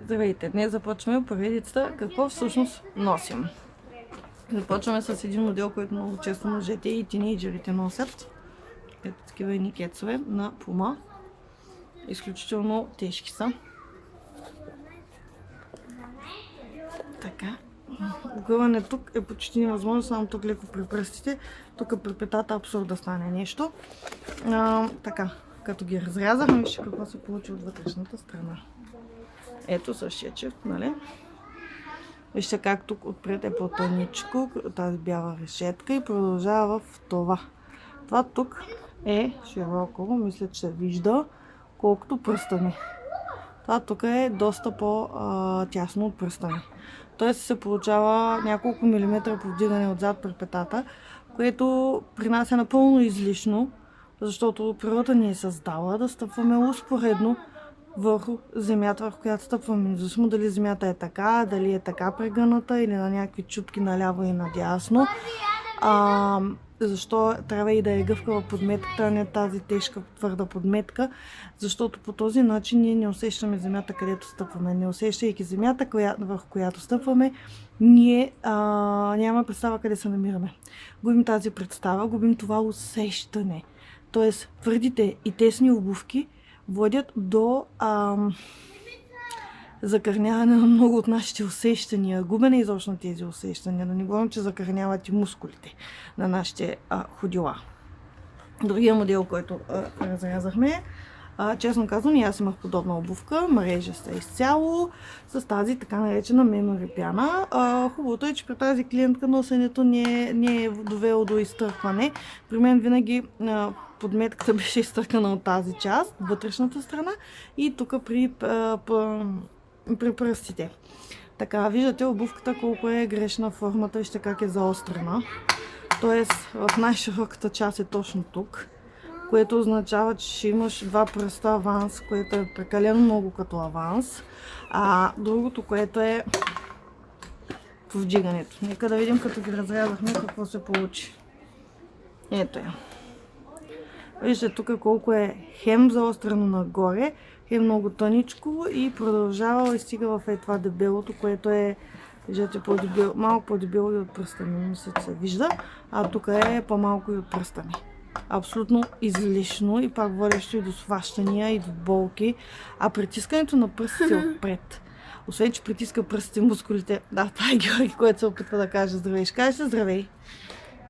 Здравейте! Днес започваме поредицата какво всъщност носим. Започваме с един модел, който много често мъжете и тинейджерите носят. Ето такива едни кецове на Puma. Изключително тежки са. Така. Огъване тук е почти невъзможно, само тук леко при пръстите. Тук при петата абсурд да стане нещо. Така, като ги разрязахме, вижте какво се получи от вътрешната страна. Ето същия чифт, нали? Вижте как тук отпред е по-тъничко, тази бяла решетка и продължава в това. Това тук е широко, мисля, че се вижда, колкото пръста ми. Това тук е доста по-тясно от пръста ми. Тоест се получава няколко милиметра повдигане отзад при петата, което при нас е напълно излишно, защото природата ни е създала да стъпваме успоредно върху земята, върху която стъпваме. Независимо дали земята е така, дали е така прегъната или на някакви чупки наляво и надясно. Защо трябва и да е гъвкава подметката, а не тази тежка твърда подметка? Защото по този начин ние не усещаме земята, където стъпваме. Не усещайки земята, върху която стъпваме, ние нямаме представа къде се намираме. Губим тази представа, губим това усещане. Тоест, твърдите и тесни обувки водят до закърняване на много от нашите усещания, губене изобщо на тези усещания, да не говорим, че закърняват и мускулите на нашите ходила. Другия модел, който разрязахме, честно казвам, и аз имах подобна обувка, мрежеста изцяло, с тази така наречена memory пяна. Хубавото е, че при тази клиентка носенето не е довело до изтъркване. При мен винаги подметката беше изтъркана от тази част, вътрешната страна, и тук при пръстите. Така, виждате обувката колко е грешна формата, вижте как е заострена. Тоест, в най-широката част е точно тук, което означава, че ще имаш два пръста аванс, което е прекалено много като аванс. Другото, което е повдигането. Нека да видим, като ги разрязахме, какво се получи. Ето я. Вижте тук колко е хем заострено нагоре, хем много тъничко и продължава и стига в това дебелото, което е, виждате, малко по-дебело и от пръста ми, мисля, че се вижда, а тук е по-малко и от пръста ми. Абсолютно излишно и пак водещо и до сващания, и до болки, а притискането на пръстите отпред. Освен, че притиска пръстите, мускулите. Да, това е Георги, който се опитва да каже здравей. Ще кажеш здравей.